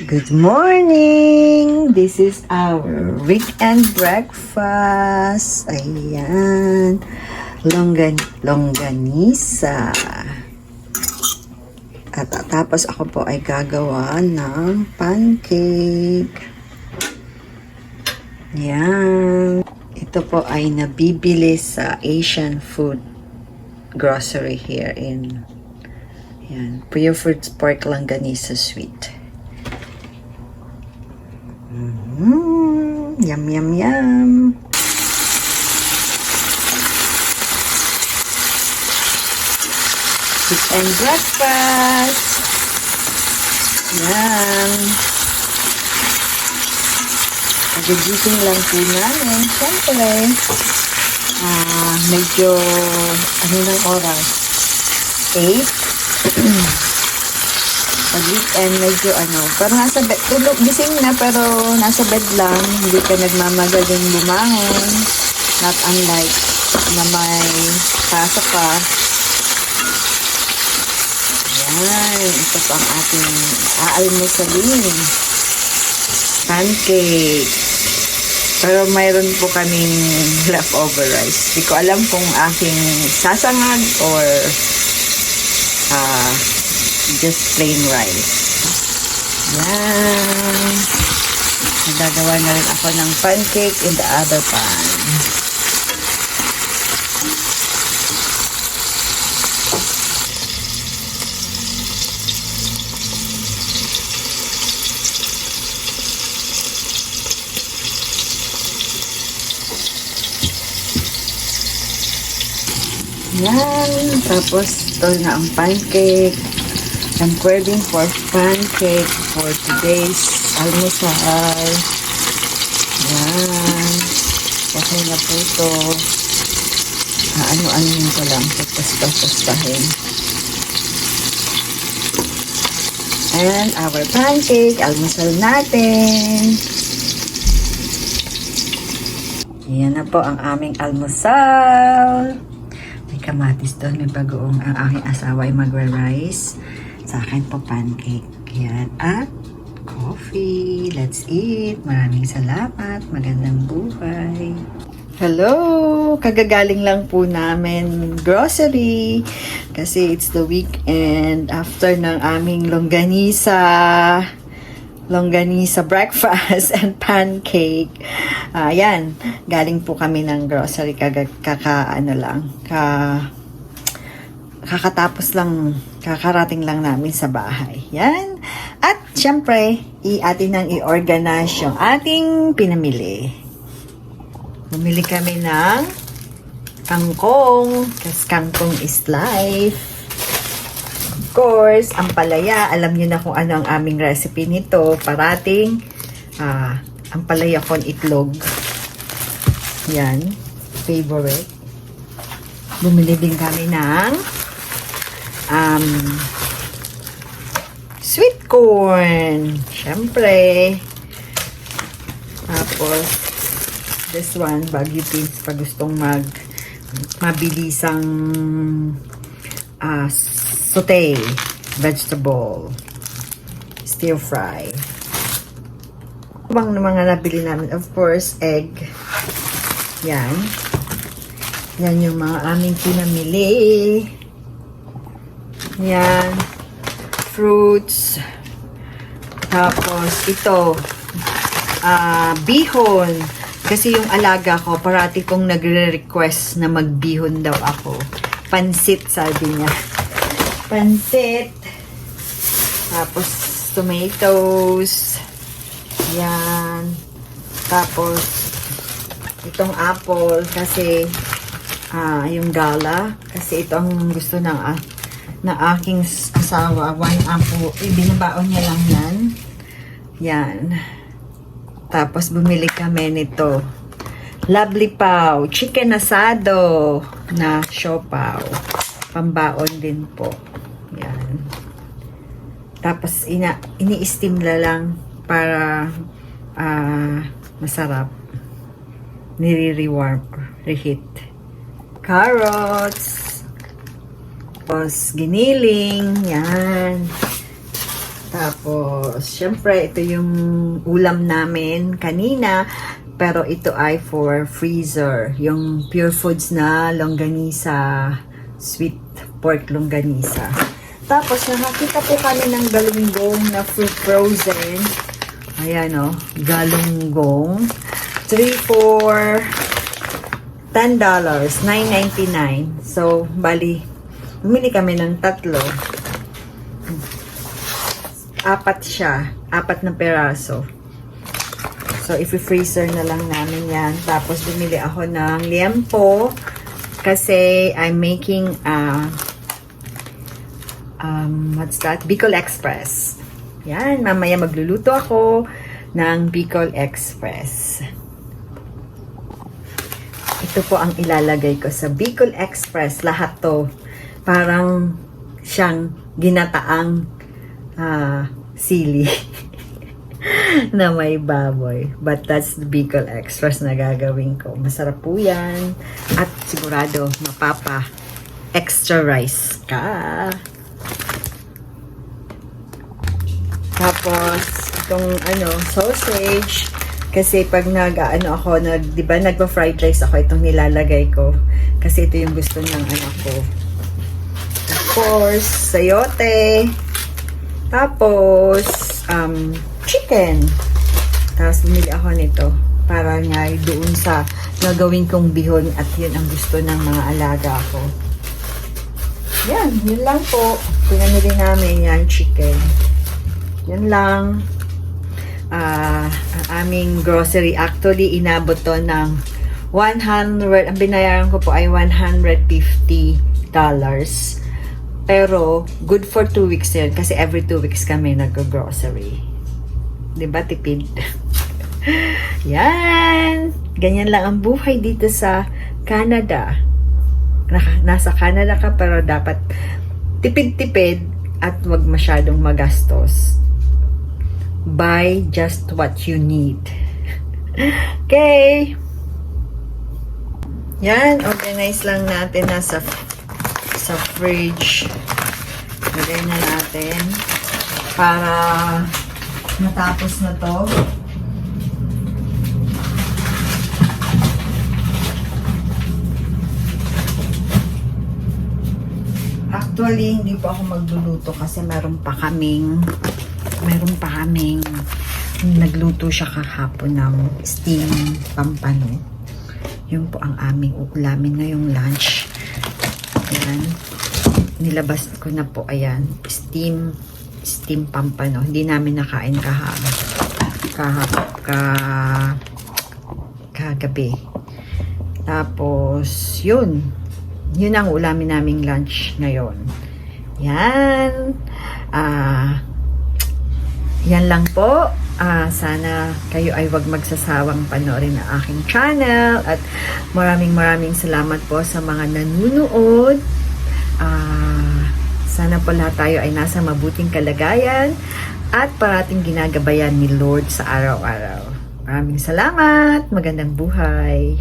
Good morning! This is our weekend breakfast. Ayan. Longganisa. At tapos ako po ay gagawa ng pancake. Ayan. Ito po ay nabibili sa Asian food grocery here in Pure Foods Pork Longganisa Sweet. Yum, yum, yum. Weekend breakfast. Yan. Pag-gising lang po namin. Siyempre, medyo, ng oras? 8? Pag weekend, medyo pero nasa bed, tulog, gising na, pero nasa bed lang, hindi ka nagmamagaling bumangon, not unlike na may pasok ka. Yan, ito po ang ating aalmusalin. Pancake. Pero mayroon po kaming leftover rice. Hindi ko alam kung aking sasangag or just plain rice. Yan. Nagagawa na rin ako ng pancake in the other pan. Yan. Tapos ito na ang pancake. I'm craving for pancake for today's almusal. Yan. Okay na po ito. Ano-ano ko lang. Pastahin. And our pancake. Almusal natin. Yan na po ang aming almusal. May kamatis doon. May bagoong ang aking asawa ay magre-rice. Sa akin po pancake. Yan. At coffee. Let's eat. Maraming salamat. Magandang buhay. Hello! Kagagaling lang po namin grocery. Kasi it's the weekend. After ng aming longganisa breakfast and pancake. Yan. Galing po kami ng grocery. Kakatapos lang, kakarating lang namin sa bahay. Yan. At syempre, atin nang i-organize yung ating pinamili. Bumili kami ng kangkong. Kasi kangkong is life. Of course, ang palaya. Alam niyo na kung ano ang aming recipe nito. Parating, ang palaya con itlog. Yan. Favorite. Bumili din kami ng sweet corn. Syempre. Tapos, this one, Baguio Beans, pag gustong mabilisang saute, vegetable, stir fry. Bang mga nabili namin, of course, egg. Yan. Yan yung mga aming pinamili. Yan. Fruits. Tapos, ito. Bihon. Kasi yung alaga ko, parati kong nagre-request na magbihon daw ako. Pansit, sabi niya. Pansit. Tapos, tomatoes. Yan. Tapos, itong apple. Kasi, yung gala. Kasi ito ang gusto ng aking asawa. One apple. Binabaon niya lang yan. Yan. Tapos bumili kami nito. Lovely Pau. Chicken asado na siopaw. Pambaon din po. Yan. Tapos ini-steam lang para masarap. Nire-rewarm. Reheat. Carrots. Tapos, giniling. Yan. Tapos, syempre, ito yung ulam namin kanina. Pero ito ay for freezer. Yung Pure Foods na longganisa. Sweet pork longganisa. Tapos, nakakita po kami ng galunggong na frozen. Ayan o, galunggong. 3 for $10, $9.99. So, bali, bumili kami ng 3. 4 siya. 4 na peraso. So, i-freezer na lang namin yan. Tapos, bumili ako ng liempo. Kasi, I'm making, what's that? Bicol Express. Yan, mamaya magluluto ako ng Bicol Express. Ito po ang ilalagay ko sa Bicol Express. Lahat to. Parang siyang ginataang sili na may baboy. But that's the Bicol Express na gagawin ko. Masarap po yan. At sigurado, mapapa extra rice ka. Tapos, itong sausage. Kasi pag di ba nagpa-fried rice ako, itong nilalagay ko. Kasi ito yung gusto ng anak ko. Of course, sayote. Tapos, chicken. Tapos, bumili ako nito. Para nga doon sa nagawin kong bihon at yun ang gusto ng mga alaga ko. Yan, yun lang po. Pinamili namin yan, chicken. Yan lang. Ang aming grocery. Actually, inabot to ng 100. Ang binayaran ko po ay $150. Pero, good for 2 weeks yun. Kasi every 2 weeks kami nag-grocery. Diba, tipid? Yan. Ganyan lang ang buhay dito sa Canada. Nasa Canada ka pero dapat tipid-tipid at wag masyadong magastos. Buy just what you need. Okay. Yan, organize lang natin na sa fridge. Lagay na natin para matapos na to. Actually, hindi pa ako magluluto kasi meron pa kaming nagluto siya kahapon ng steam pampano. Yun po ang aming ulamin ngayong lunch. Ayan. Nilabas ko na po, ayan. Steam pampano. Hindi namin nakain kagabi. Tapos, yun ang ulamin naming lunch ngayon. Yan. Yan lang po. Sana kayo ay wag magsasawang panoorin ang aking channel. At maraming salamat po sa mga nanunood. Sana po lahat tayo ay nasa mabuting kalagayan at parating ginagabayan ni Lord sa araw-araw. Maraming salamat. Magandang buhay.